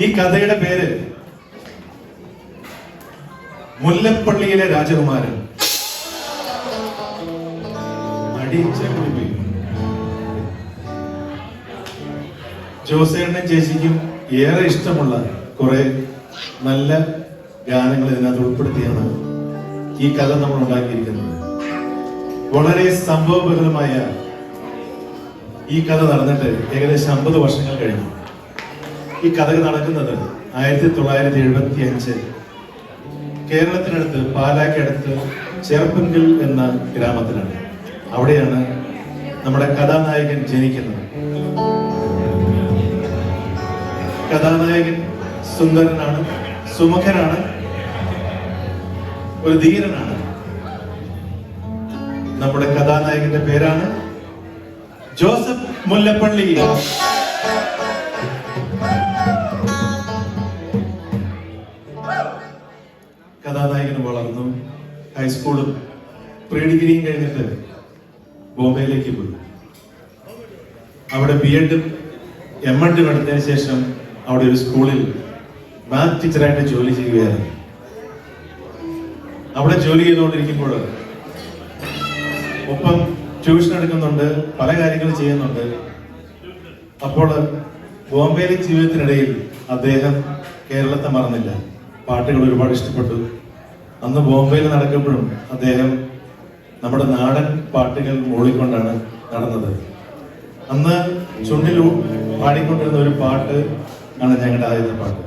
ഈ കഥയുടെ പേര് മുല്ലപ്പള്ളിയിലെ രാജകുമാരൻ. ജോസേട്ടനും ചേച്ചിക്കും ഏറെ ഇഷ്ടമുള്ള കുറെ നല്ല ഗാനങ്ങൾ ഇതിനകത്ത് ഉൾപ്പെടുത്തിയാണ് ഈ കഥ നമ്മൾ ഉണ്ടാക്കിയിരിക്കുന്നത്. വളരെ സംഭവബഹുലമായ ഈ കഥ നടന്നിട്ട് ഏകദേശം 50 വർഷങ്ങൾ കഴിഞ്ഞു. ഈ കഥ നടക്കുന്നത് 1975 കേരളത്തിനടുത്ത് പാലാക്കടുത്ത് ചെറുപ്പുങ്കൽ എന്ന ഗ്രാമത്തിലാണ്. അവിടെയാണ് നമ്മുടെ കഥാനായകൻ ജനിക്കുന്നത്. കഥാനായകൻ സുന്ദരനാണ്, സുമുഖനാണ്, ഒരു ധീരനാണ്. നമ്മുടെ കഥാനായകന്റെ പേരാണ് ജോസഫ് മുല്ലപ്പള്ളി. കഥാനായകൻ വളർന്നു ഹൈസ്കൂളും പ്രീ ഡിഗ്രിയും കഴിഞ്ഞിട്ട് ബോംബെയിലേക്ക് പോയി. അവിടെ BEdും MEdും എടുത്തതിന് ശേഷം അവിടെ ഒരു സ്കൂളിൽ മാത്സ് ടീച്ചറായിട്ട് ജോലി ചെയ്യുകയായിരുന്നു. അവിടെ ജോലി ചെയ്തുകൊണ്ടിരിക്കുമ്പോൾ ഒപ്പം ട്യൂഷൻ എടുക്കുന്നുണ്ട്, പല കാര്യങ്ങൾ ചെയ്യുന്നുണ്ട്. അപ്പോൾ ബോംബെയിലെ ജീവിതത്തിനിടയിൽ അദ്ദേഹം കേരളത്തെ മറന്നില്ല. പാട്ടുകൾ ഒരുപാട് ഇഷ്ടപ്പെട്ടു. അന്ന് ബോംബെയിൽ നടക്കുമ്പോഴും അദ്ദേഹം നമ്മുടെ നാടൻ പാട്ടുകൾ മൂളിക്കൊണ്ടാണ് നടന്നത്. അന്ന് ചുണ്ടിൽ പാടിക്കൊണ്ടിരുന്ന ഒരു പാട്ട് ആണ് ഞങ്ങളുടെ ആദ്യത്തെ പാട്ട്.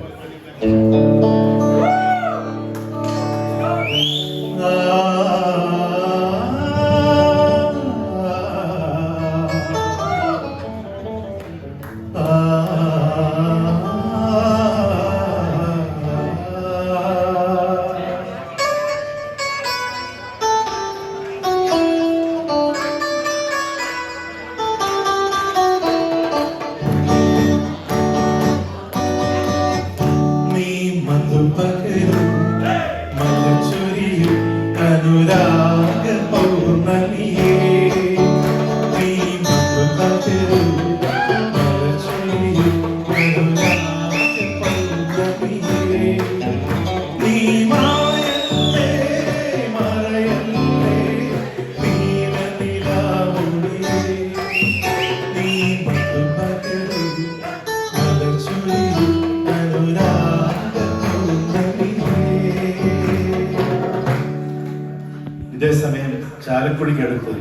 ഇതേസമയം ചാലക്കുടിക്കടുത്ത്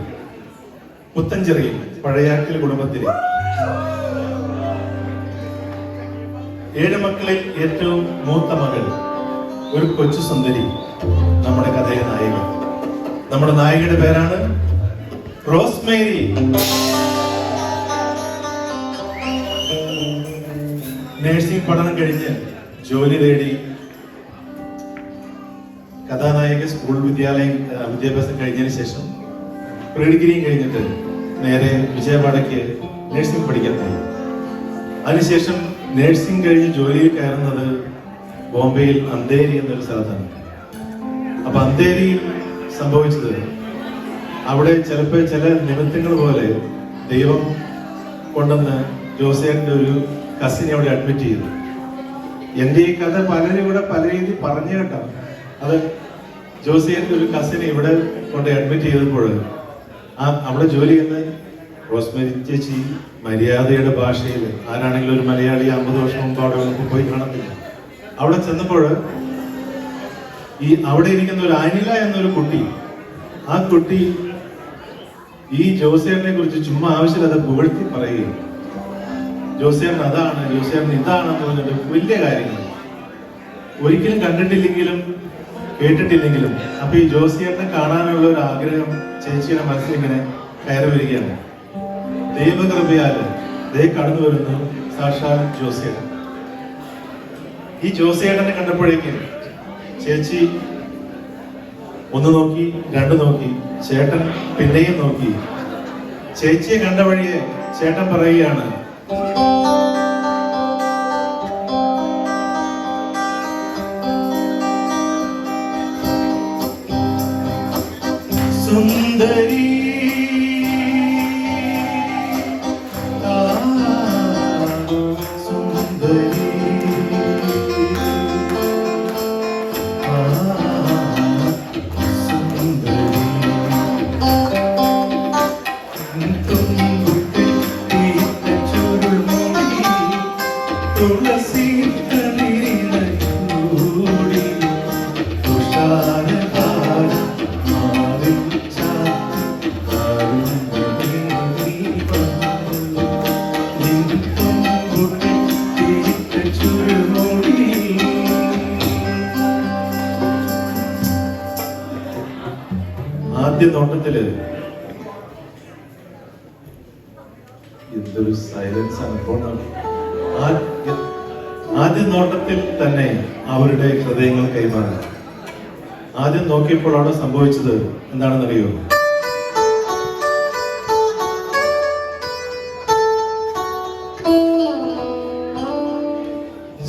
പുത്തഞ്ചിറയിൽ പഴയാക്കൽ കുടുംബത്തിലെ 7 മക്കളിൽ ഏറ്റവും മൂത്ത മകൾ, ഒരു കൊച്ചു സുന്ദരി, നമ്മുടെ കഥയിലെ നായിക. നമ്മുടെ നായികയുടെ പേരാണ് റോസ്മേരി. നഴ്സിംഗ് പഠനം കഴിഞ്ഞ് ജോലി തേടി കഥാനായിക സ്കൂൾ വിദ്യാഭ്യാസം കഴിഞ്ഞതിന് ശേഷം പ്രീ ഡിഗ്രിയും കഴിഞ്ഞിട്ട് നേരെ വിജയവാഡയ്ക്ക് നഴ്സിംഗ് പഠിക്കാൻ പോയി. അതിനുശേഷം നഴ്സിംഗ് കഴിഞ്ഞ് ജോലിയിൽ കയറുന്നത് ബോംബെയിൽ അന്തേരി എന്നൊരു സ്ഥലത്താണ്. അപ്പൊ അന്തേരിയിൽ സംഭവിച്ചത്, അവിടെ ചിലപ്പോൾ ചില നിമിത്തങ്ങൾ പോലെ ദൈവം കൊണ്ടുവന്ന് ജോസേട്ടന്റെ ഒരു കസിനെ അവിടെ അഡ്മിറ്റ് ചെയ്തു. എന്റെ ഈ കഥ പലരും ഇവിടെ പല രീതിയിൽ പറഞ്ഞു കേട്ടോ. അത് ജോസേട്ടന്റെ ഒരു കസിനെ ഇവിടെ കൊണ്ട് അഡ്മിറ്റ് ചെയ്തപ്പോൾ അവിടെ ജോലി ചെയ്യുന്ന റോസ്മേരി ചേച്ചി മര്യാദയുടെ ഭാഷയിൽ, ആരാണെങ്കിലും ഒരു മലയാളി 50 വർഷം മുമ്പ് അവിടെ പോയി കാണത്തില്ല. അവിടെ ചെന്നപ്പോൾ അവിടെ ഇരിക്കുന്ന ഒരു അനില എന്നൊരു കുട്ടി, ആ കുട്ടി ഈ ജോസേട്ടനെ കുറിച്ച് ചുമ്മാ ആവശ്യമില്ലാതെ പുകഴ്ത്തി പറയുകയും, ജോസേട്ടൻ അതാണ്, ജോസേട്ടൻ ഇതാണെന്ന് പറഞ്ഞിട്ട് വലിയ കാര്യങ്ങൾ ഒരിക്കലും കണ്ടിട്ടില്ലെങ്കിലും കേട്ടിട്ടില്ലെങ്കിലും. അപ്പൊ ഈ ജോസേട്ടനെ കാണാനുള്ള ഒരു ആഗ്രഹം ചേച്ചിയുടെ മനസ്സിൽ ഇങ്ങനെ കയറി വരികയാണ്. ദൈവകൃപയാല് ദേ കടന്നു വരുന്നു സാക്ഷാൽ ജോസേട്ടൻ. ഈ ജോസേട്ടനെ കണ്ടപ്പോഴേക്കും ചേച്ചി 1 നോക്കി, 2 നോക്കി, ചേട്ടൻ പിന്നെയും നോക്കി. ചേച്ചിയെ കണ്ട വഴിയെ ചേട്ടൻ പറയുകയാണ്, സുന്ദരി സുന്ദരി തുളസി കലിരൂടി തുഷാരഹാര മാറി ചാത്തി പൊൻകുട്ടി തിരിച്ച ചുരുമുടി. ആദ്യ നോട്ടത്തില് എന്തൊരു സൈലൻസ് അനുഭവം. ആദ്യ നോട്ടത്തിൽ തന്നെ അവരുടെ ഹൃദയങ്ങൾ കൈമാറി. ആദ്യം നോക്കിയപ്പോൾ അവിടെ സംഭവിച്ചത് എന്താണെന്നറിയോ?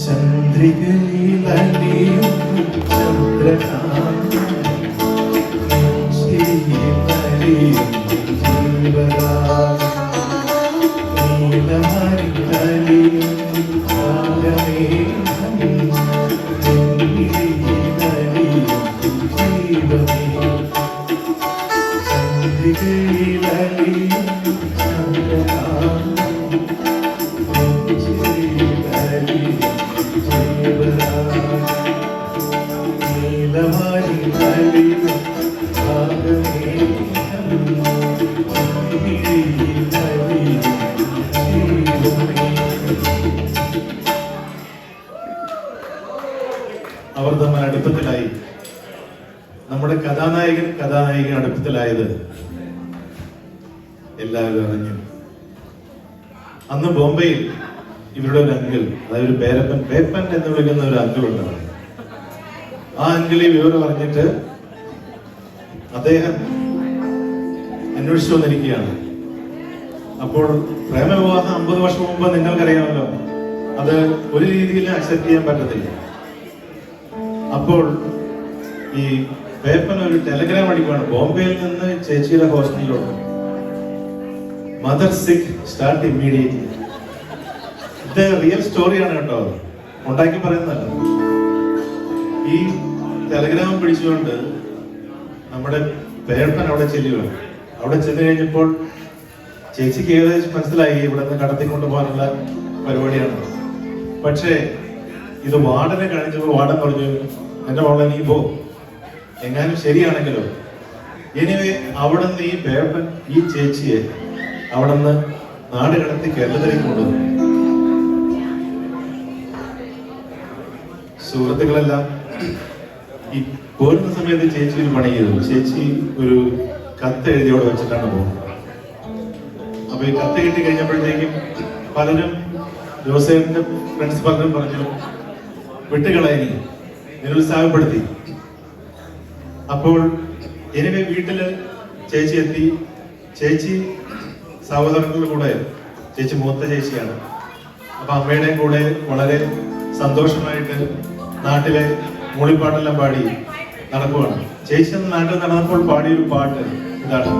ചന്ദ്രികയിൽ അലിയും ചന്ദ്രകാന്ത അവർ തമ്മിൽ അടുപ്പത്തിലായി. നമ്മുടെ കഥാനായകൻ അടുപ്പത്തിലായത് എല്ലാവരും അറിഞ്ഞു. അന്ന് ബോംബെയിൽ ഇവരുടെ ഒരു അങ്കിൾ, അതായത് ഒരു പേപ്പൻ എന്ന് വിളിക്കുന്ന ഒരു അങ്കിൾ ഉണ്ടായിരുന്നു. ആ അങ്കിൾ ഈ വിവരം അറിഞ്ഞിട്ട് അദ്ദേഹം അന്വേഷിച്ചു വന്നിരിക്കുകയാണ്. അപ്പോൾ പ്രേമവിവാഹം 50 വർഷം മുമ്പ് നിങ്ങൾക്കറിയാമല്ലോ, അത് ഒരു രീതിയിലും അക്സെപ്റ്റ് ചെയ്യാൻ പറ്റത്തില്ല. അപ്പോൾ ഈ പേപ്പൻ ഒരു ടെലഗ്രാം അടിക്കുകയാണ് ബോംബെയിൽ നിന്ന് ചേച്ചിയുടെ ഹോസ്റ്റലിലോട്ട്. മദർ സിക്ക് സ്റ്റാർട്ട് ഇമ്മീഡിയറ്റ്ലി. ഇത് റിയൽ സ്റ്റോറിയാണ് കേട്ടോ, ഉണ്ടാക്കി പറയുന്നതല്ല. ഈ ടെലഗ്രാം പിടിച്ചുകൊണ്ട് നമ്മുടെ പേപ്പൻ അവിടെ ചെല്ലുകയാണ്. അവിടെ ചെന്ന് കഴിഞ്ഞപ്പോൾ ചേച്ചിക്ക് ഏകദേശം മനസ്സിലായി ഇവിടെ നിന്ന് കടത്തിക്കൊണ്ട് പോകാനുള്ള പരിപാടിയാണ്. പക്ഷേ ഇത് വാർഡനെ കാണിച്ചപ്പോൾ വാർഡൻ പറഞ്ഞു, എന്റെ മോളെ നീ പോ, എങ്ങാനും ശരിയാണെങ്കിലോ. എനിവേ അവിടെ നിന്ന് ഈ പേപ്പൻ ഈ ചേച്ചിയെ അവിടെ നിന്ന് നാട് കടത്തി കേരളത്തിലേക്ക് കൊണ്ടുവന്നു. സുഹൃത്തുക്കളെല്ലാം ഈ പോരുന്ന സമയത്ത് ചേച്ചി ഒരു പണി ചെയ്തു. ചേച്ചി ഒരു കത്ത് എഴുതിയോടെ വെച്ചിട്ടാണ് പോകുന്നത്. അപ്പൊ ഈ കത്ത് കിട്ടി കഴിഞ്ഞപ്പോഴത്തേക്കും പലരും, ജോസേഫിന്റെ ഫ്രണ്ട്സ് പലരും പറഞ്ഞു വിട്ടുകളയനി, നിരുത്സാഹപ്പെടുത്തി. അപ്പോൾ എനിവേ വീട്ടില് ചേച്ചി എത്തി. ചേച്ചി സഹോദരങ്ങളുടെ കൂടെ, ചേച്ചി മൂത്ത ചേച്ചിയാണ്. അപ്പൊ അമ്മയുടെയും കൂടെ വളരെ സന്തോഷമായിട്ട് നാട്ടിലെ മൂളിപ്പാട്ടെല്ലാം പാടി നടക്കുവാണ്. ചേച്ചി നാട്ടിൽ നടന്നപ്പോൾ പാടിയൊരു പാട്ട് ഇതാണ്.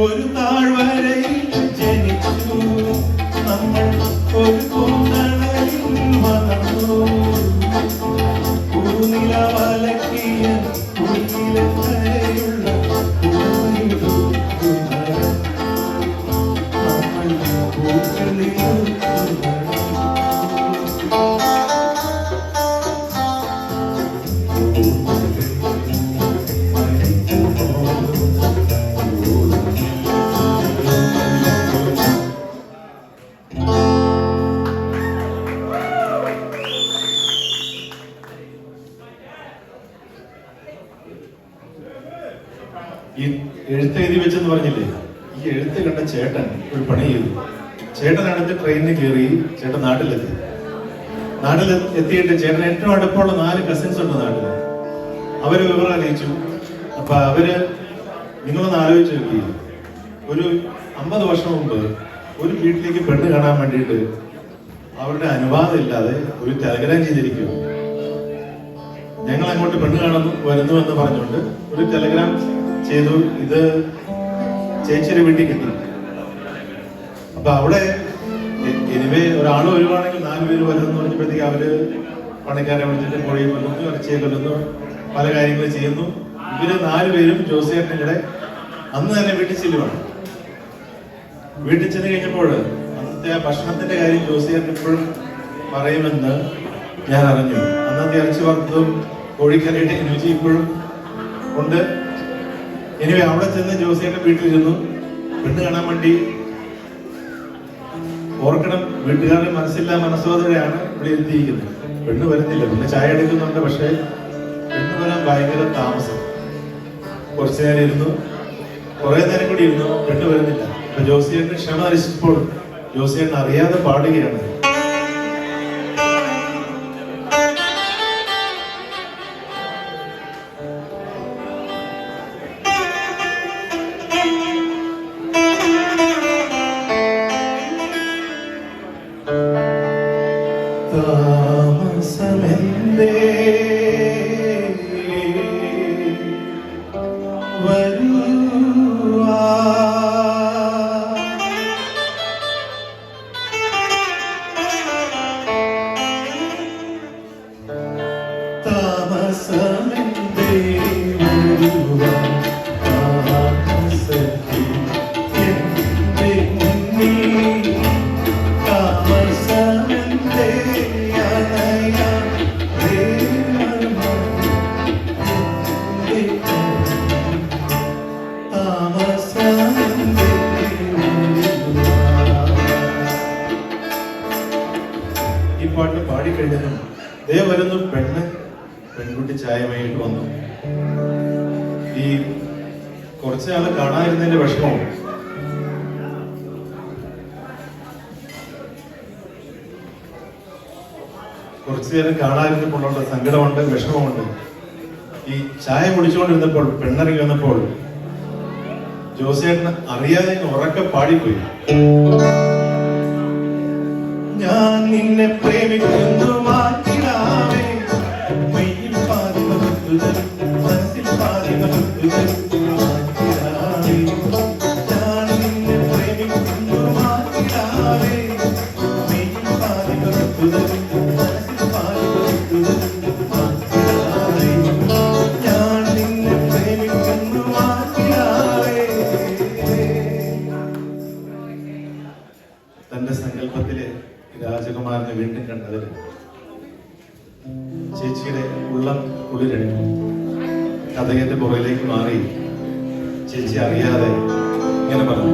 ഒരു താഴ്വരയിൽ ജനിച്ചു നമ്മൾ, ഒരു പൂന്തണലിൽ വളർന്നു, പൂനിലവലക്കിയ പൂനിലക്കരയുള്ള ഈ എഴുത്തെഴുതി വെച്ചെന്ന് പറഞ്ഞില്ലേ, ഈ എഴുത്ത് കണ്ട ചേട്ടൻ ഒരു പണി ചെയ്തു. ചേട്ടൻ അടുത്ത് ട്രെയിനിന് കയറി, ചേട്ടൻ നാട്ടിലെത്തി. നാട്ടിൽ എത്തിയിട്ട് ചേട്ടൻ ഏറ്റവും അടുപ്പമുള്ള 4 കസിൻസ് ഉണ്ട് നാട്ടിൽ. അവര് വിവരം അറിയിച്ചു. അപ്പൊ അവര്, നിങ്ങളൊന്ന് ആലോചിച്ച് നോക്കി, ഒരു 50 വർഷം മുമ്പ് ഒരു വീട്ടിലേക്ക് പെണ്ണ് കാണാൻ വേണ്ടിയിട്ട് അവരുടെ അനുവാദം ഇല്ലാതെ ഒരു ടെലഗ്രാം ചെയ്തിരിക്കുക. ഞങ്ങൾ അങ്ങോട്ട് പെണ്ണ് വരുന്നു എന്ന് പറഞ്ഞുകൊണ്ട് ഒരു ടെലഗ്രാം ചെയ്തു. ഇത് ചേച്ചിയുടെ വീട്ടിൽ കിട്ടി. അപ്പൊ അവിടെ എനിവേ ഒരാൾ വരുവാണെങ്കിൽ 4 പേര് വരുമെന്ന് പറഞ്ഞപ്പോഴത്തേക്ക് അവര് പണിക്കാരെ വിളിച്ചിട്ട് കോഴിയെ കൊല്ലുന്നു, ഇറച്ചിയെ കൊല്ലുന്നു, പല കാര്യങ്ങൾ ചെയ്യുന്നു. ഇവര് 4 പേരും ജോസിയേട്ടനും കൂടെ അന്ന് തന്നെ വീട്ടിൽ ചെല്ലുവാണ്. വീട്ടിൽ ചെന്ന് കഴിഞ്ഞപ്പോൾ അന്നത്തെ ആ ഭക്ഷണത്തിന്റെ കാര്യം ജോസിയേട്ടൻ ഇപ്പോഴും പറയുമെന്ന് ഞാൻ അറിഞ്ഞു. അന്നത്തെ ഇറച്ചി വറുത്തതും കോഴിക്കറിയുടെ രുചി ഇപ്പോഴും ഉണ്ട്. എനിവേ അവിടെ ചെന്ന് ജോസിയേട്ടൻ വീട്ടിലിരുന്നു. പെണ്ണ് കാണാൻ വേണ്ടി, ഓർക്കണം, വീട്ടുകാരുടെ മനസ്സോദരെയാണ് ഇവിടെ എത്തിയിരിക്കുന്നത്. പെണ്ണ് വരുന്നില്ല. പിന്നെ ചായ എടുക്കുന്നുണ്ട്, പക്ഷെ പെണ്ണ് വരാൻ ഭയങ്കര താമസം. കുറച്ചു നേരം ഇരുന്നു, കുറെ നേരം കൂടി ഇരുന്നു, പെണ്ണ് വരുന്നില്ല. അപ്പൊ ജോസിയേട്ടൻ ക്ഷമ നശിച്ചപ്പോൾ ജോസിയേട്ടൻ അറിയാതെ പാടുകയാണ്. താമസമെന്തേ വരുവാ, താമസമെന്തേ വരുവാ, താമസത്തിൽ എന്റെ മുന്നിൽ താമസമെന്തേ അണയാൻ താമസമെന്തേ. ഈ പാട്ട് പാടിക്കഴിഞ്ഞതും ദേ വരുന്നു പെൺകുട്ടി ചായമായിട്ട് വന്നു. ഈ കുറച്ച് നാള് കാണാതിരുന്നതിന്റെ വിഷമവും കുറച്ചു നേരം കാണാതിരുന്നപ്പോഴുള്ള സങ്കടമുണ്ട്, വിഷമമുണ്ട്. ഈ ചായ കുടിച്ചുകൊണ്ടിരുന്നപ്പോൾ പെണ്ണിറങ്ങി വന്നപ്പോൾ ജോസിയേട്ടന് അറിയാതെ ഉറക്കെ പാടിപ്പോയി. ഞാൻ നിന്നെ പ്രേമിക്കുന്നു മാറ്റിടാവേ, മെയ്യിൽ പാതി മറുത്തുതൽ, മനസ്സിൽ പാതി മറുത്തുതൽ മാറ്റിടാവേ. ഞാൻ നിന്നെ പ്രേമിക്കുന്നു മാറ്റിടാവേ, മെയ്യിൽ പാതി മറുത്തുതൽ, മനസ്സിൽ പാതി മറുത്തുതൽ മാറ്റിടാവേ. ഞാൻ നിന്നെ പ്രേമിക്കുന്നു മാറ്റിടാവേ. തന്റെ സങ്കല്പത്തിലെ രാജകുമാരനെ വീണ്ടും കണ്ടതിൽ ചേച്ചിയുടെ ഉള്ളം കുളിരണിഞ്ഞു. കഥയുടെ പുറകിലേക്ക് മാറി ചേച്ചി അറിയാതെ ഇങ്ങനെ പറഞ്ഞു: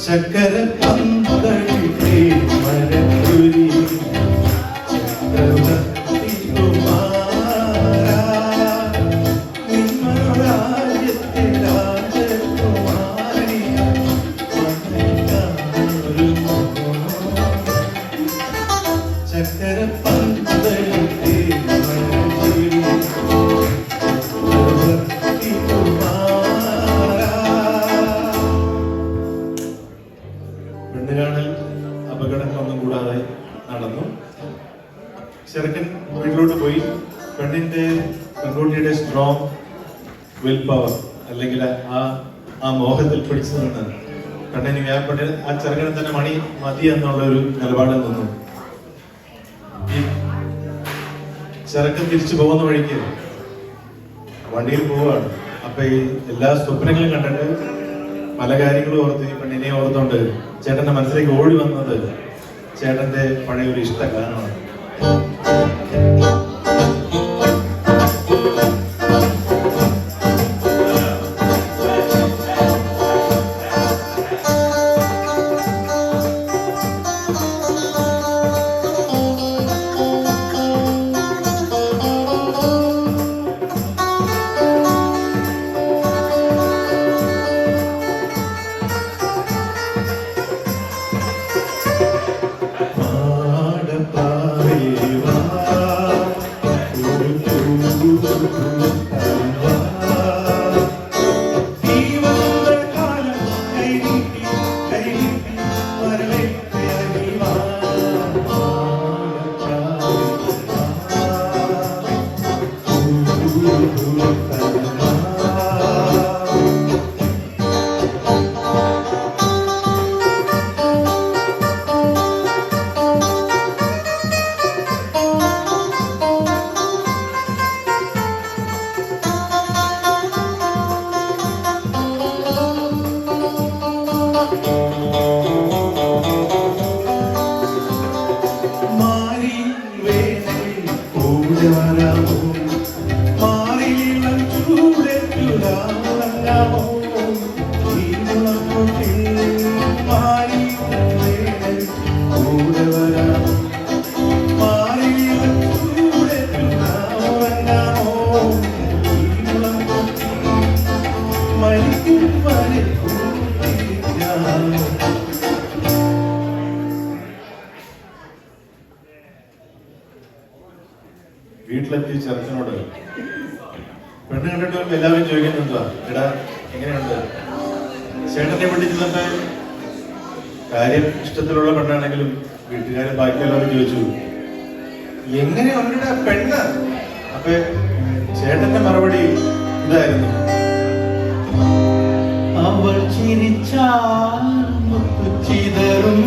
ശക്കര പന്തളിലേ മരക്കുരി ചക്രവർത്തി കുമാരാ, നിമ്മരാജ്യത്തെ രാജകുമാരി ചക്കര പന്തളിലേ മരക്കുരി ചക്രവർത്തി കുമാരാ. പെണ്ണുകാണൽ അപകടങ്ങളൊന്നും കൂടാതെ നടന്നു. ചെറുക്കൻ വീട്ടിലോട്ട് പോയി. പെൺകുട്ടിയുടെ സ്ട്രോങ് വിൽ പവർ, അല്ലെങ്കിൽ ആ മോഹത്തിൽ പിടിച്ചു നിന്ന് പെണ്ണിന് വ്യാപപ്പെട്ട് ആ ചെറുക്കനെ തന്നെ മണി മതി എന്നുള്ള ഒരു നിലപാടിൽ നിന്നു. ഈ ചെറുക്കൻ തിരിച്ചു പോകുന്ന വഴിക്ക് വണ്ടിയിൽ പോവുകയാണ്. അപ്പൊ ഈ എല്ലാ സ്വപ്നങ്ങളും കണ്ടിട്ട് പല കാര്യങ്ങളും ഓർത്ത് ഈ പെണ്ണിനെ ഓർത്തുകൊണ്ട് ചേട്ടന്റെ മനസ്സിലേക്ക് ഓടി വന്നത് ചേട്ടന്റെ പഴയ ഒരു ഇഷ്ട ഗാനമാണ്. കൂടെ വരാമോ മാറിയിളം ചൂടേറ്റുരാമോ ഈ മുളപ്പൊട്ടിൽ മാറി കൂടെ വരാമോ മാറിയിളം ചൂടേറ്റുരാമോ ഈ മുളപ്പൊട്ടിൽ മരിക്കും വരെ കൂട്ടിരിക്കാമോ. വീട്ടിലെത്തി ചെറുക്കനോട് പെണ്ണ് കണ്ടിട്ട് എല്ലാവരും ചോദിക്കുന്നുണ്ടോ, എടാ എങ്ങനെയുണ്ട് ചേട്ടനെ പിടിച്ചിട്ട് കാര്യം ഇഷ്ടത്തിലുള്ള പെണ്ണാണെങ്കിലും വീട്ടുകാരെ ബാക്കിയുള്ളവർ ചോദിച്ചു എങ്ങനെ അവരുടെ പെണ്ണ്. അപ്പൊ ചേട്ടന്റെ മറുപടി ഇതായിരുന്നു, അവൾ ചിരിച്ചാൽ ചിതറും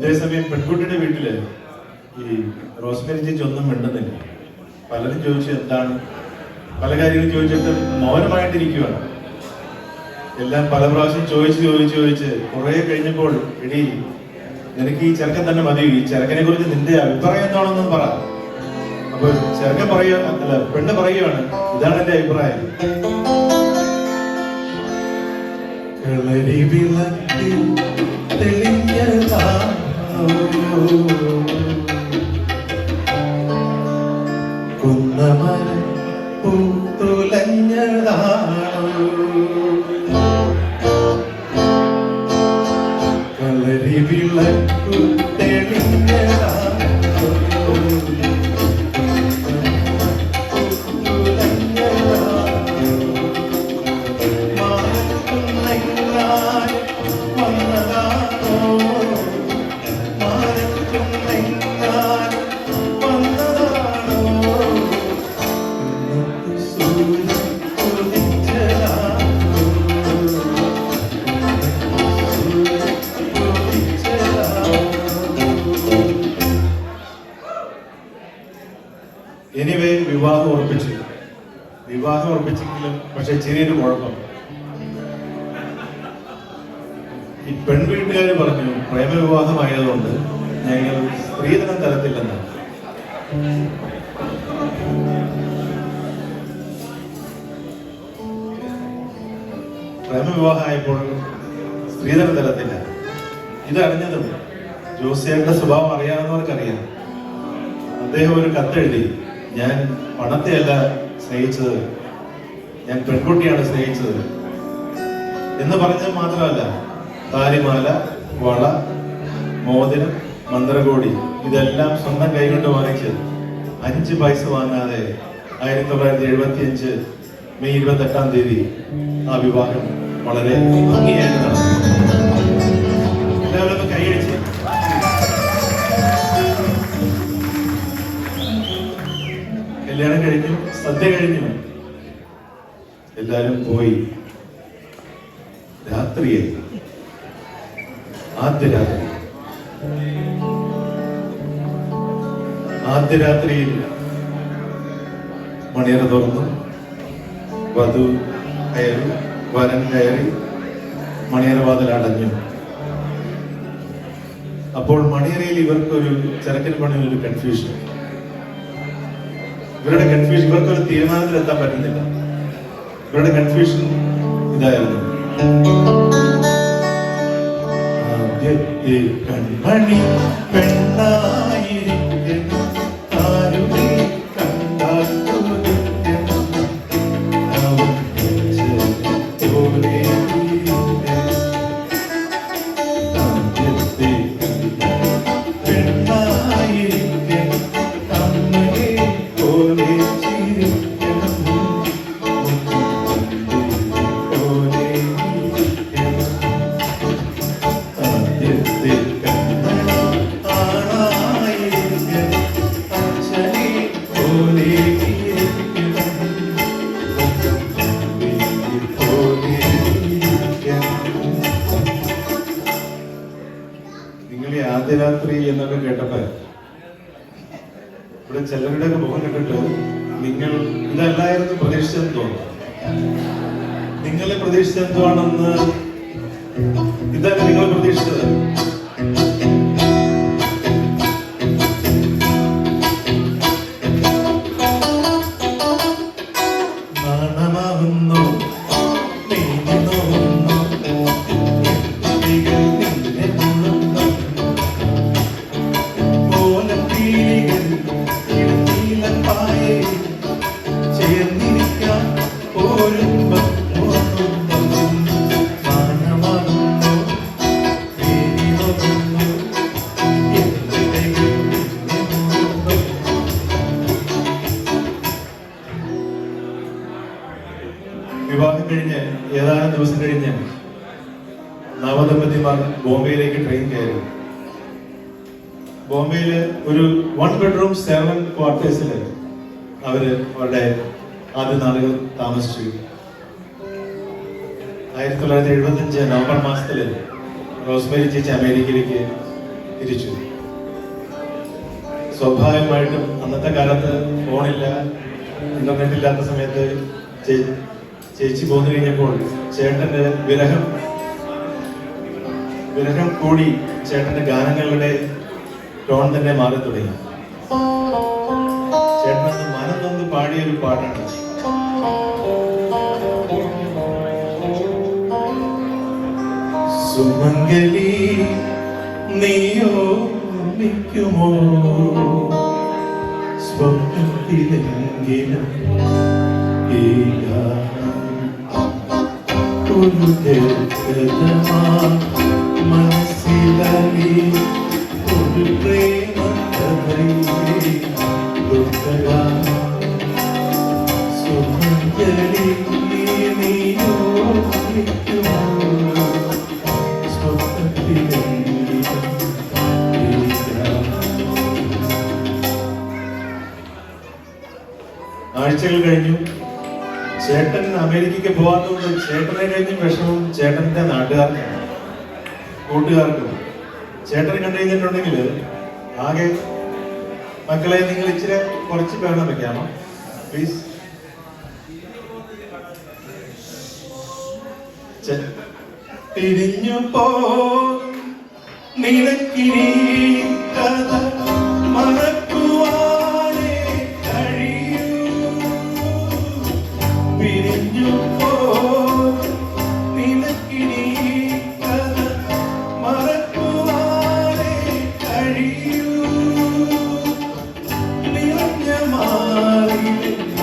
ഇതേസമയം പെൺകുട്ടിയുടെ വീട്ടില് ഈ റോസ്മേരി ചേച്ചി ഒന്നും മിണ്ടുന്നില്ല. പലരും ചോദിച്ചു എന്താണ്, പല കാര്യങ്ങളും ചോദിച്ചിട്ട് മൗനമായിട്ടിരിക്കുകയാണ്. എല്ലാം പല പ്രാവശ്യം ചോദിച്ച് കുറെ കഴിഞ്ഞപ്പോൾ എടി നിനക്ക് ഈ ചെറുക്കൻ തന്നെ മതി, ഈ ചെറുക്കനെ കുറിച്ച് നിന്റെ അഭിപ്രായം എന്താണെന്ന് പറ. അപ്പൊ ചെറുക്കൻ അല്ല പെണ്ണ് പറയുകയാണ്, ഇതാണ് എന്റെ അഭിപ്രായം. കുന്നമര പൂത്തുലഞ്ഞതാണോ കളരി വിളക്കു തെളിഞ്ഞതാണോ എനിവേ വിവാഹം ഉറപ്പിച്ചെങ്കിലും പക്ഷെ ചെറിയൊരു കുഴപ്പം. ഈ പെൺവീട്ടുകാര് പറഞ്ഞു പ്രേമവിവാഹമായതുകൊണ്ട് ഞങ്ങൾ സ്ത്രീധനം തരത്തില്ലെന്ന്. പ്രേമവിവാഹമായപ്പോൾ സ്ത്രീധനം തരത്തില്ല. ഇതറിഞ്ഞതും ജോസിയുടെ സ്വഭാവം അറിയാവുന്നവർക്കറിയാം. അദ്ദേഹം ഒരു കത്തെഴുതി, ഞാൻ പണത്തെയല്ല സ്നേഹിച്ചത്, ഞാൻ പെൺകുട്ടിയാണ് സ്നേഹിച്ചത് എന്ന് പറഞ്ഞത് മാത്രമല്ല, താലിമാല, വള, മോതിരം, മന്ത്രകോടി ഇതെല്ലാം സ്വന്തം കൈകൊണ്ട് വാങ്ങിച്ച് 5 പൈസ വാങ്ങാതെ 1975 മെയ് 28-ാം തീയതി ആ വിവാഹം വളരെ ഭംഗിയായിട്ട് നടന്നു. എല്ലാവരും കൈയടിച്ച്. കല്യാണം കഴിഞ്ഞു, സദ്യ കഴിഞ്ഞു, എല്ലാരും പോയി. രാത്രിയായി, ആദ്യ രാത്രിയിൽ മണിയറ തുറന്നു, വധു കയറി, വരൻ കയറി, മണിയറ വാതിൽ അടഞ്ഞു. അപ്പോൾ മണിയറയിൽ ഇവർക്കൊരു ചെറുക്കൻ പണിയിൽ ഒരു കൺഫ്യൂഷൻ. ഇവർക്കൊരു തീരുമാനത്തിലെത്താൻ പറ്റുന്നില്ല. ഇവരുടെ കൺഫ്യൂഷൻ ഇതായിരുന്നു, ആദ്യത്തെ കൺമണി പെണ്ണായിരിക്കുന്നു, ആരുടെ കണ്ടാൽ പാതിരാത്രി എന്നൊക്കെ കേട്ടപ്പോ ഇവിടെ ചിലരുടെയൊക്കെ മുഖം കണ്ടിട്ട് നിങ്ങൾ ഇതല്ലായിരുന്നു പ്രതീക്ഷിച്ചതെന്ന് തോന്നുന്നു. നിങ്ങളെ പ്രതീക്ഷിച്ചെന്തുവാണെന്ന് ഇതല്ല നിങ്ങൾ പ്രതീക്ഷിച്ചത്. വിവാഹം കഴിഞ്ഞ് ഏതാനും ദിവസം കഴിഞ്ഞ് നവദമ്പതിമാർ ബോംബെയിലേക്ക് ട്രെയിൻ കയറി. ബോംബെയില് ഒരു 1 ബെഡ്റൂം 7 ക്വാർട്ടേഴ്സില് അവര് അവരുടെ ആദ്യ നാളുകൾ താമസിച്ചു. 1975 നവംബർ മാസത്തില് റോസ്മേരി ചേച്ചി അമേരിക്കയിലേക്ക് തിരിച്ചു. സ്വാഭാവികമായിട്ടും അന്നത്തെ കാലത്ത് ഫോണില്ല, ഇന്റർനെറ്റ് ഇല്ലാത്ത സമയത്ത് ചേച്ചി പോന്നു കഴിഞ്ഞപ്പോൾ ചേട്ടന്റെ വിരഹം കൂടി ചേട്ടന്റെ ഗാനങ്ങളുടെ ടോൺ തന്നെ മാറി തുടങ്ങി. ചേട്ടനന്ന് മനം നൊന്ന് പാടിയൊരു പാട്ടാണ്. സുമംഗലി നീയോ നിൽക്കുമോ സ്വപ്നത്തിലെങ്കിലും മനസ്സിലി ഒരു പ്രേമ സുമംഗലി നീയോ ആഴ്ചകൾ കഴിഞ്ഞു. ചേട്ടൻ അമേരിക്കയ്ക്ക് പോകാത്തതുകൊണ്ട് ചേട്ടനെ കഴിഞ്ഞും വിഷമം ചേട്ടന്റെ നാട്ടുകാർക്കാണ്, കൂട്ടുകാർക്കും. ചേട്ടനെ കണ്ടു കഴിഞ്ഞിട്ടുണ്ടെങ്കിൽ ആകെ മക്കളെ നിങ്ങൾ ഇച്ചിരി കുറച്ച് പേരണം വെക്കാമോ പ്ലീസ്. തിരിഞ്ഞു പോ നിനക്കിനി കഥ മറക്കുവാനേ കഴിയൂ. പിരിഞ്ഞു പോ നിനക്കിനി കഥ മറക്കുവാനേ കഴിയൂ. നിറഞ്ഞ മാറിയില്ല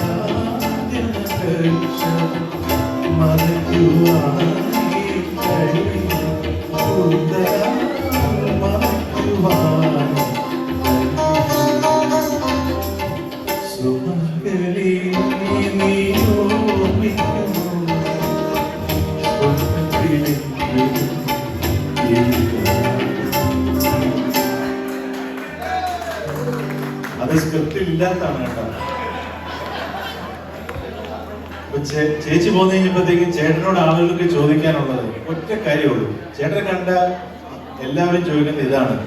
മറക്കുവാൻ അത് സ്ക്രിപ്റ്റിൽ ഇല്ലാത്തതാണ് കേട്ടോ. ചേച്ചി പോന്നു കഴിഞ്ഞപ്പോഴത്തേക്കും ചേട്ടനോട് ആളുകൾക്ക് ചോദിക്കാനുള്ളത് ഒറ്റ കാര്യമുള്ളൂ. ചേട്ടനെ കണ്ട എല്ലാവരും ചോദിക്കുന്നത് ഇതാണ്,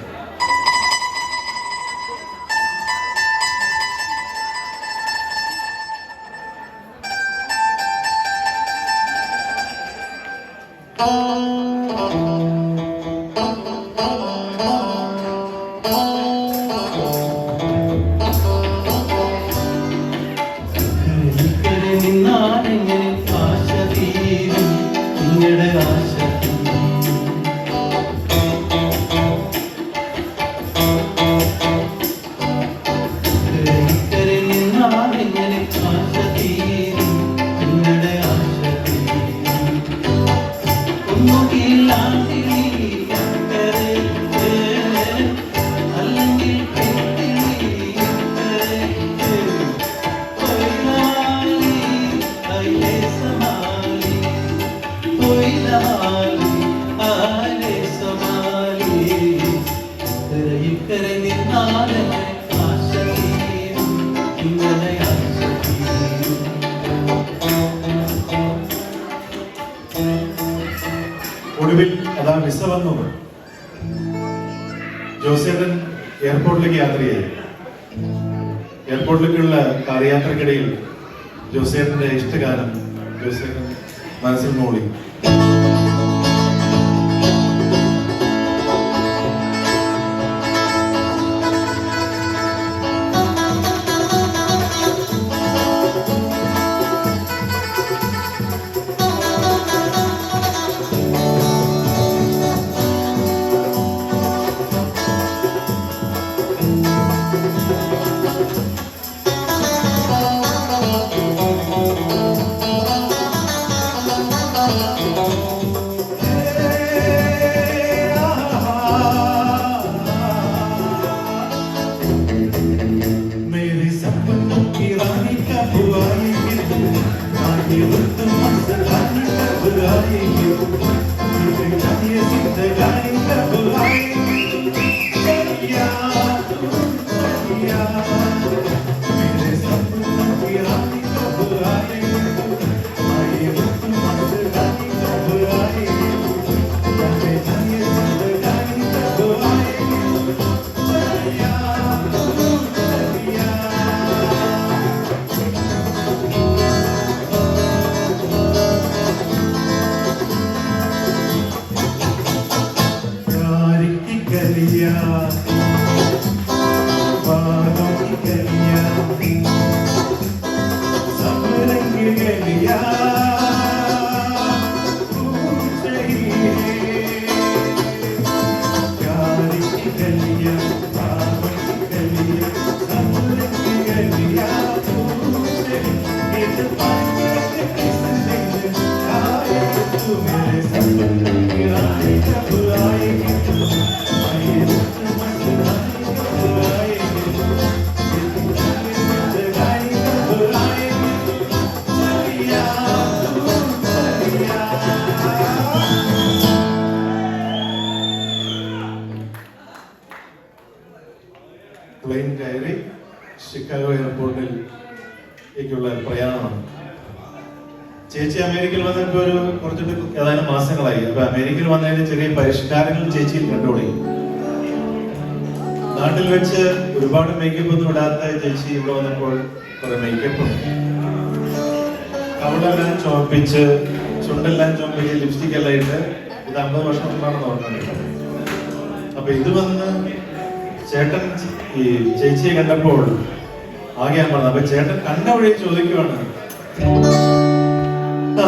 ഒടുവിൽ അതാ വിസ വന്നു. ജോസേട്ടൻ എയർപോർട്ടിലേക്ക് യാത്രയായി. എയർപോർട്ടിലേക്കുള്ള കാർ യാത്രക്കിടയിൽ ജോസേട്ടന്റെ ഇഷ്ടഗാനം ജോസേട്ടൻ മനസ്സിൽ മൂളി. പ്ലെയിൻ കയറി ഷിക്കാഗോ എയർപോർട്ടിലേക്കുള്ള പ്രയാണമാണ്. ചേച്ചി അമേരിക്കയിൽ വന്നിട്ട് ഒരു കുറച്ചിട്ട് ഏതാനും മാസങ്ങളായി. അപ്പൊ അമേരിക്കയിൽ വന്നതിന് ചെറിയ പരിഷ്കാരങ്ങൾ ചേച്ചിയിൽ കണ്ടുപിടി. നാട്ടിൽ വെച്ച് ഒരുപാട് മേക്കപ്പ് ഒന്നും ഇടാത്ത ചേച്ചി ഇവിടെ വന്നപ്പോൾ കുറെ മേക്കപ്പും കവളെല്ലാം ചോപ്പിച്ച് ചുണ്ടെല്ലാം ചോപ്പിച്ച് ലിപ്സ്റ്റിക് എല്ലാം ഇട്ട് ഇത് 50 വർഷം മുമ്പാണെന്ന് ഓർമ്മയുണ്ട്. അപ്പൊ ഇത് വന്ന് ചേട്ടൻ ഈ ചേച്ചിയെ കണ്ടപ്പോൾ ആകെ പറഞ്ഞു. അപ്പൊ ചേട്ടൻ കണ്ട വഴി ചോദിക്കുവാണ്,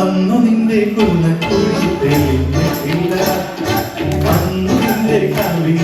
അന്നു നിന്റെ കുന്നക്കുഴി തെളിഞ്ഞിട്ടില്ല, അന്നു നിന്റെ കവി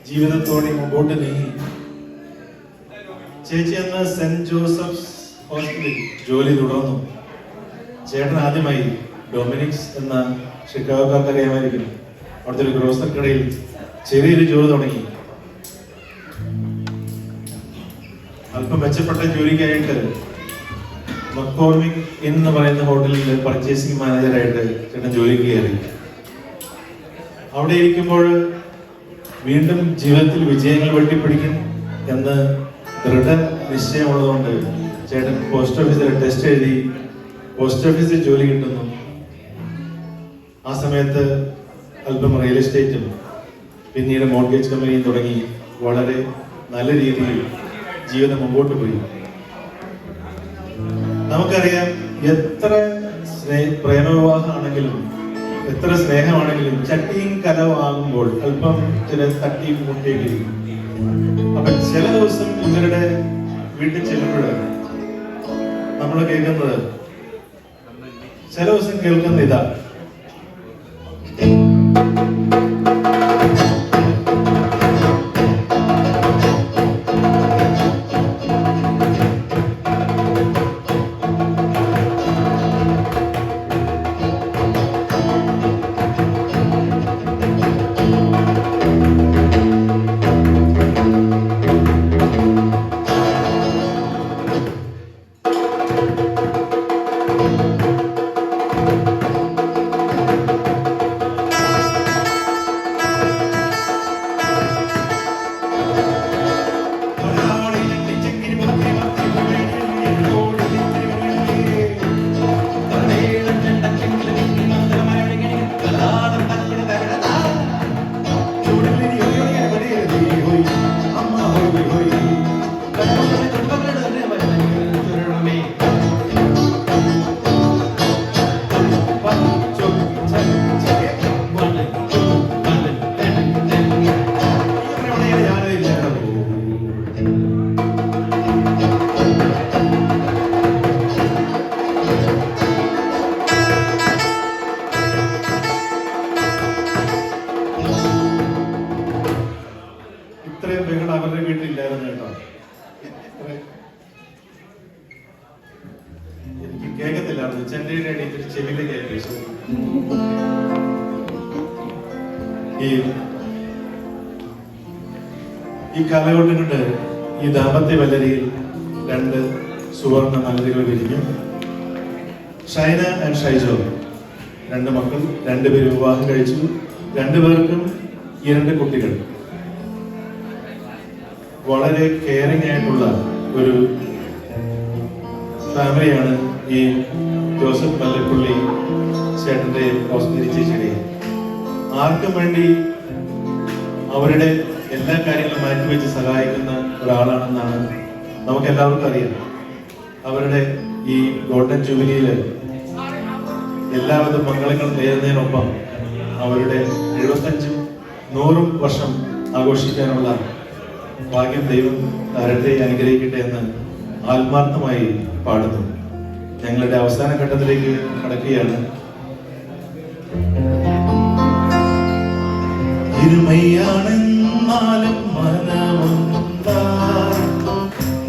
ജീവിതത്തോടെ മുമ്പോട്ട് നീങ്ങി. ചേച്ചി അന്ന് സെന്റ് ജോസഫ്സ് ഹോസ്പിറ്റലിൽ ജോലി തുടർന്നു. ചേട്ടൻ ആദ്യമായി ഡൊമിനിക്സ് എന്ന ഷിക്കാഗോക്കാർക്ക് അറിയാമായിരിക്കും, അവിടുത്തെ ഒരു ഗ്രോസറി കടയിൽ ചെറിയൊരു ജോലി തുടങ്ങി. അല്പം മെച്ചപ്പെട്ട ജോലിക്കായിട്ട് മക്കോർമിക് എന്ന് പറയുന്ന ഹോട്ടലിൽ പർച്ചേസിംഗ് മാനേജറായിട്ട് ചേട്ടൻ ജോലിക്ക് കയറി. അവിടെ ഇരിക്കുമ്പോൾ വീണ്ടും ജീവിതത്തിൽ വിജയങ്ങൾ വെട്ടിപ്പിടിക്കും എന്ന് ദൃഢ നിശ്ചയമുള്ളതുകൊണ്ട് ചേട്ടൻ പോസ്റ്റ് ഓഫീസിൽ ടെസ്റ്റ് എഴുതി പോസ്റ്റ് ഓഫീസിൽ ജോലി കിട്ടുന്നു. ആ സമയത്ത് അല്പം റിയൽ എസ്റ്റേറ്റും പിന്നീട് മോർഗേജ് കമ്പനിയും തുടങ്ങി വളരെ നല്ല രീതിയിൽ ജീവിതം മുമ്പോട്ട് പോയി. നമുക്കറിയാം, എത്ര പ്രേമവിവാഹമാണെങ്കിലും എത്ര സ്നേഹമാണെങ്കിലും ചട്ടിയും കലവാകുമ്പോൾ അല്പം ചില തട്ടിയും മുട്ടിയൊക്കെ ഇരിക്കും. അപ്പൊ ചില ദിവസം ഇവരുടെ വീട്ടിൽ ചെല്ലുമ്പോൾ നമ്മൾ കേൾക്കുന്നത്, ചില ദിവസം കേൾക്കുന്ന ഇതാ, ഈ കാലഘട്ടം കൊണ്ട് ഈ ദാമ്പത്യ വല്ലരിയിൽ 2 സുവർണ നഗരികൾ വിരിഞ്ഞു. ഷൈന ആൻഡ് ഷൈജോ 2 മക്കൾ, 2 പേര് വിവാഹം കഴിച്ചു. 2 പേർക്കും 2 കുട്ടികൾ. വളരെ കെയറിംഗ് ആയിട്ടുള്ള ഒരു ഫാമിലിയാണ് ഈ ജോസഫ് മല്ലപ്പള്ളി ചേട്ടന്റെ റോസ്മേരി ചേച്ചിയുടെ. ആർക്കും വേണ്ടി അവരുടെ എല്ലാ കാര്യങ്ങളും മാറ്റിവെച്ച് സഹായിക്കുന്ന ഒരാളാണെന്നാണ് നമുക്ക് എല്ലാവർക്കും അറിയാം. അവരുടെ ഈ ഗോൾഡൻ ജൂബിലിയിൽ എല്ലാവിധ മംഗളങ്ങളും നേരുന്നതിനൊപ്പം അവരുടെ 75-ഉം 100-ഉം വർഷം ആഘോഷിക്കാനുള്ള ഭാഗ്യം ദൈവം തരട്ടെ, അനുഗ്രഹിക്കട്ടെ എന്ന് ആത്മാർത്ഥമായി പാടുന്നു. ഞങ്ങളുടെ അവസാന ഘട്ടത്തിലേക്ക് കടക്കുകയാണ്. ഇരുമയാണെന്നാലും മനമൊന്നായി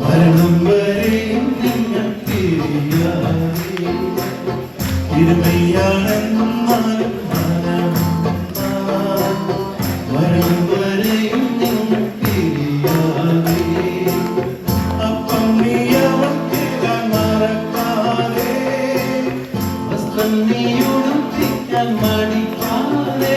മരണം വരെയും നിങ്ങൾ പിരിയാതെ. ഇരുമയാണെന്നാലും മനമൊന്നായി മരണം വരെയും നിങ്ങൾ പിരിയാതെ. അപ്പം നീ അവൾക്കാൻ മറക്കാതെ, വസ്ത്രം നീ ഉടുപ്പിക്കാൻ മടിക്കാതെ.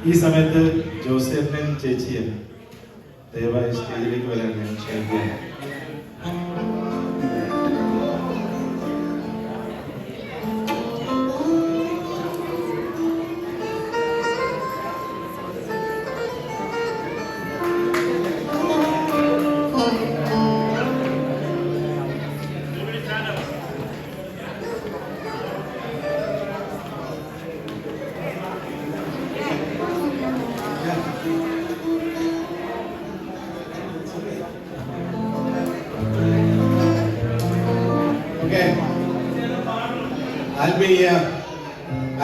ഈ സമയത്ത് ജോസേഫിനെയും ചേച്ചിയും ദയവായി സ്റ്റേജിലേക്ക് വരാൻ ഞാൻ ക്ഷണിക്കുകയാണ്.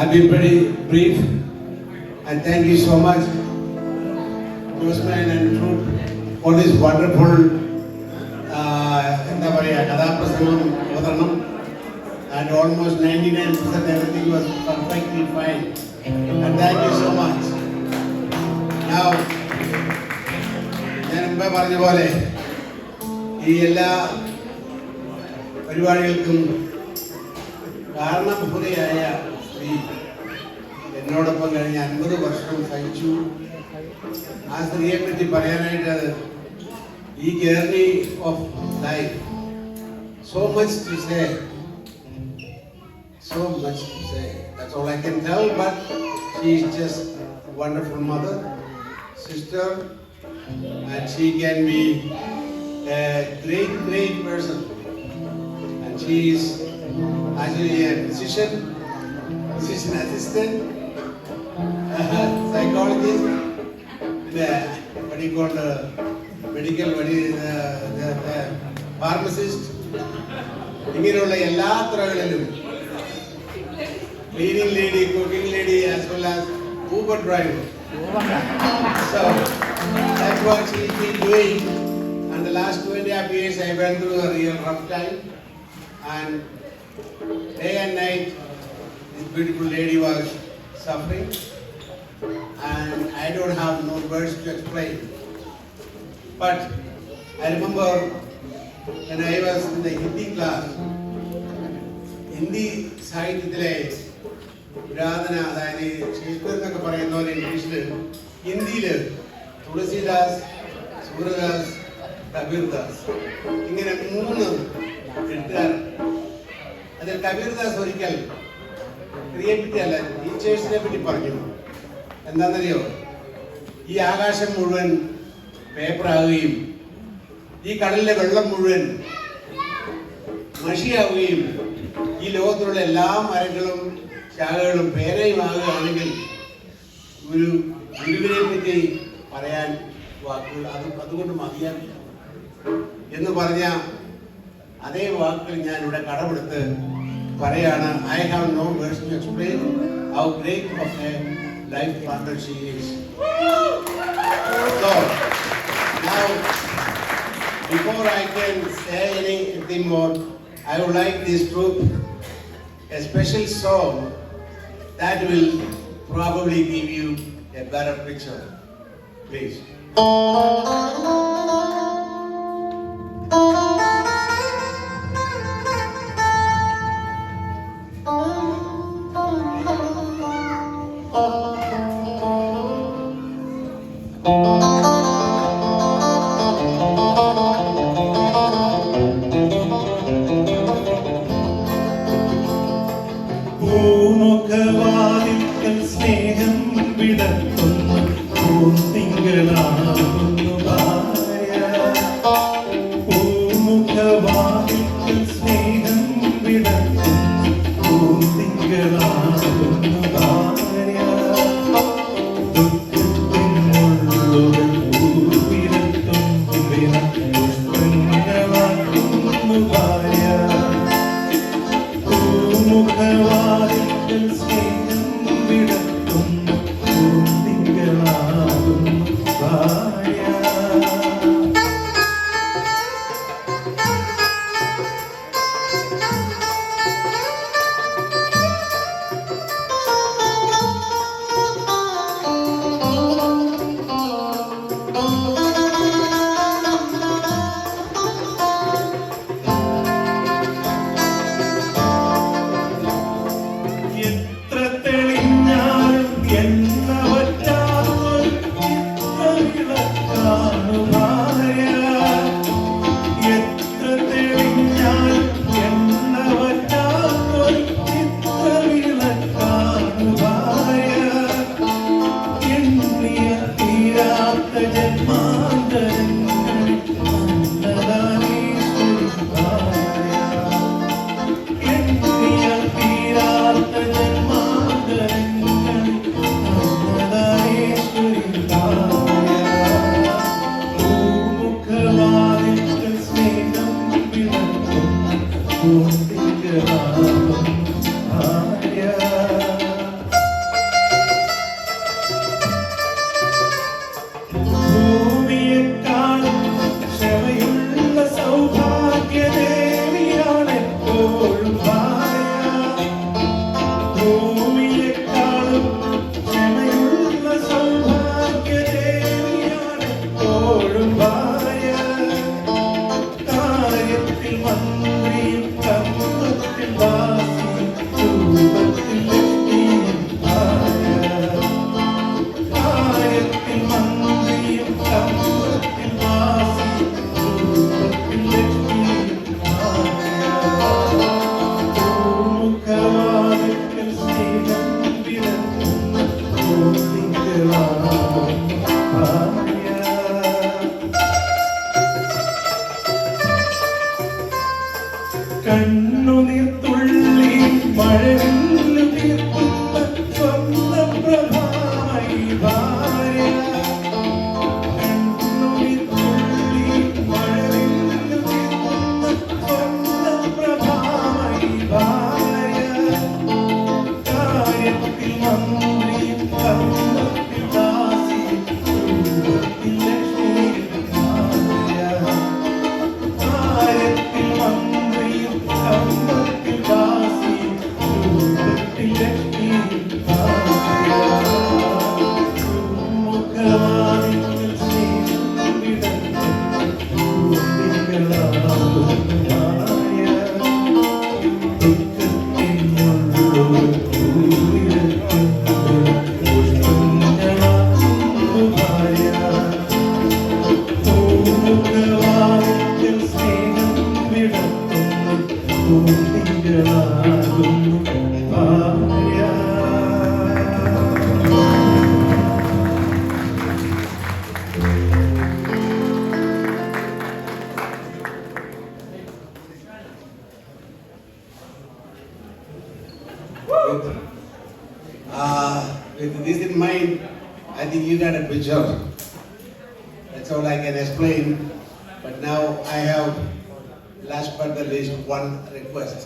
I'll be pretty brief, and thank you so much, Josman and Truth, for this wonderful and almost 99% everything was perfectly fine, and thank you so much. Now, ഞാൻ മുമ്പേ പറഞ്ഞ പോലെ ഈ എല്ലാ പരിപാടികൾക്കും കാരണഭൂതയായ സ്ത്രീ എന്നോടൊപ്പം കഴിഞ്ഞ 50 വർഷം സഹിച്ചു. ആ സ്ത്രീയെ പറ്റി പറയാനായിട്ട് ഈ journey of life so much to say, that's all I can tell, but she is just a wonderful mother, sister, and she can be a great person, and she is actually a physician assistant, psychologist, what do you call medical, pharmacist. ഇങ്ങനെയുള്ള എല്ലാ തുറകളിലും cleaning lady, cooking lady, as well as Uber driver. So that's what she's been doing. And the last 2.5 years I went through a real rough time, and day and night this beautiful lady was suffering, and I don't have no words to explain. But I remember when I was in the Hindi class, Hindi സാഹിത്യത്തിലെ പുരാതന, അതായത് Shakespeare എന്നൊക്കെ പറയുന്ന പോലെ ഇംഗ്ലീഷിൽ, ഹിന്ദിയിൽ തുളസിദാസ്, അതിൽ കബീർദാസ് ഒരിക്കൽ ക്രിയേറ്റിവിറ്റി അല്ല ടീച്ചേഴ്സിനെ പറ്റി പറഞ്ഞു. എന്താണെന്നറിയോ, ഈ ആകാശം മുഴുവൻ പേപ്പറാവുകയും ഈ കടലിലെ വെള്ളം മുഴുവൻ മഷിയാവുകയും ഈ ലോകത്തിലുള്ള എല്ലാ മരങ്ങളും ശാഖകളും പേനയുമാകുകയാണെങ്കിൽ ഒരു ഗുരുവിനെ പറ്റി പറയാൻ വാക്കുകൾ അതുകൊണ്ട് മതിയാവില്ല എന്ന് പറഞ്ഞ അതേ വാക്കുകൾ ഞാൻ ഇവിടെ കടമെടുത്ത് പറയാണ്. I have no words to explain how great of a life partner she is. So now, before I can say anything more, I would like this group a special song that will probably give you a better picture. Please. പൂമുഖവാതിൽക്കൽ സ്നേഹം വിടർത്തുന്ന പൂത്തിങ്കളാകുന്നു ഭാര്യ. പൂമുഖവാതിൽക്കൽ സ്നേഹം വിടർത്തുന്ന പൂത്തിങ്കളാകുന്നു ഭാര്യ. ദുഃഖത്തിൻ മുള്ളുകൾ പൂവിരത്തും പുഷ്പങ്ങളാകുന്നു ഭാര്യ. പൂമുഖവാതിൽക്കൽ സ്നേഹം വിടർത്തുന്നു പൂത്തിങ്കളാകുന്നു ഭാര്യ. എത്ര തെളിഞ്ഞാലും എണ്ണ വറ്റാത്തൊരു ചിത്രവിളക്കാണു ഭാര്യ. എത്ര തെളിഞ്ഞാലും എണ്ണ വറ്റാത്തൊരു ചിത്രവിളക്കാണു ഭാര്യ. എണ്ണിയ തീരാത്ത ജന്മാന്തരങ്ങളിൽ അന്നദാനീശ്വരി ഭാര്യ. എണ്ണിയ തീരാത്ത ജന്മാന്തരങ്ങളിൽ അന്നദാനീശ്വരി ഭാര്യ. പൂമുഖവാതിൽക്കൽ സ്നേഹം വിടർത്തുന്ന പൂത്തിങ്കളാകുന്നു ഭാര്യ. ഭൂമിയെക്കാളും ക്ഷമയുള്ള സൗഭാഗ്യദേവിയാണ് എപ്പോഴും ഭാര്യ. ഭൂമിയെക്കാളും ക്ഷമയുള്ള സൗഭാഗ്യദേവിയാണ് എപ്പോഴും ഭാര്യ. കാര്യത്തിൽ മന്ത്രിയും കർമ്മത്തിൽ വാസിയും രൂപത്തിൽ ലക്ഷ്മിയും ഭാര്യ. കാര്യത്തിൽ മന്ത്രിയും കർമ്മത്തിൽ വാസിയും രൂപത്തിൽ ലക്ഷ്മിയും ഭാര്യ. പൂമുഖവാതിൽക്കൽ സ്നേഹം വിടർത്തുന്ന പൂത്തിങ്കളാകുന്നു ഭാര്യ. കണ്ണുനീർത്തുള്ളി മഴവില്ലു തീർക്കുന്ന സ്വർണ്ണപ്രഭാമയി ഭാര്യ. കണ്ണുനീർത്തുള്ളി മഴവില്ലു തീർക്കുന്ന സ്വർണ്ണപ്രഭാമയി ഭാര്യ. കാര്യത്തിൽ മന്ത്രിയും കർമ്മത്തിൽ ദാസിയും രൂപത്തിൽ ലക്ഷ്മിയും ഭാര്യ. കാര്യത്തിൽ മന്ത്രിയും കർമ്മത്തിൽ ദാസിയും തിങ്കളാകുന്നു ഭാര്യ. With this in mind, I think you got a picture. That's all I can explain. But now I have, last but not least, one request.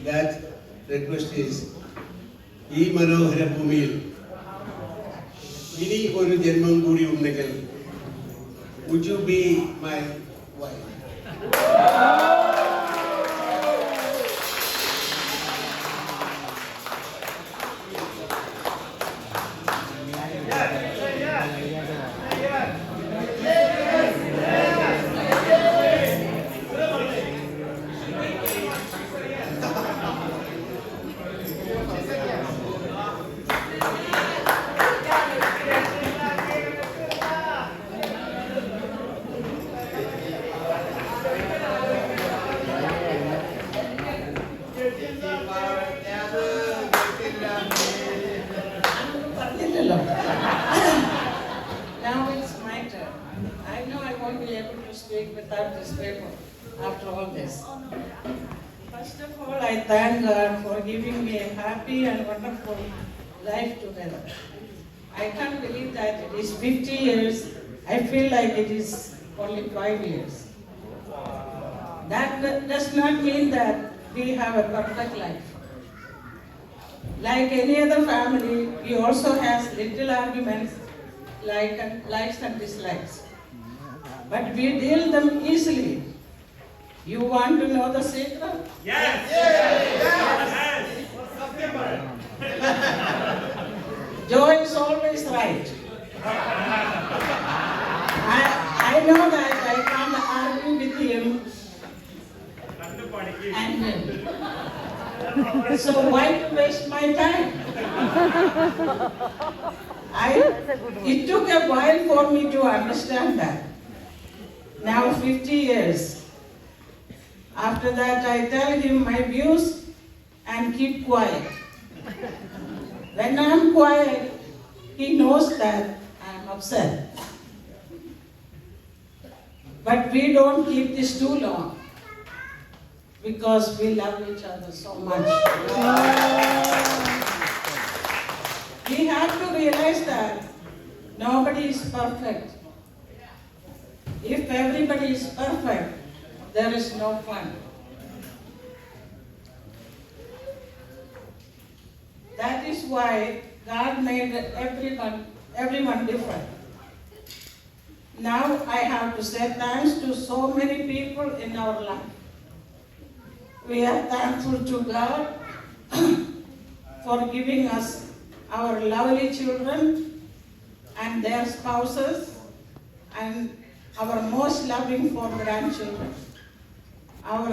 That request is, ഈ മനോഹര ഭൂമിയിൽ ഇനി ഒരു ജന്മം കൂടി ഉണ്ടെങ്കിൽ would you be my wife? Now it's my turn. I know I won't be able to speak without this paper after all this. First of all, I thank God for giving me a happy and wonderful life together. I can't believe that it is 50 years. I feel like it is only 5 years. That does not mean that we have a perfect life. Like any other family, we also have little arguments, likes and dislikes. But we deal them easily. You want to know the secret? Yes! Joe is always right. I know that I can't argue with him and win. So why to waste my time? It took a while for me to understand that. Now 50 years. After that, I tell him my views and keep quiet. When I'm quiet, he knows that I'm upset. But we don't keep this too long because we love each other so much. We have to realize that nobody is perfect. If everybody is perfect, there is no fun. That is why God made everyone different. Now I have to say thanks to so many people in our life. We are thankful to God for giving us our lovely children and their spouses and our most loving 4 grandchildren. Our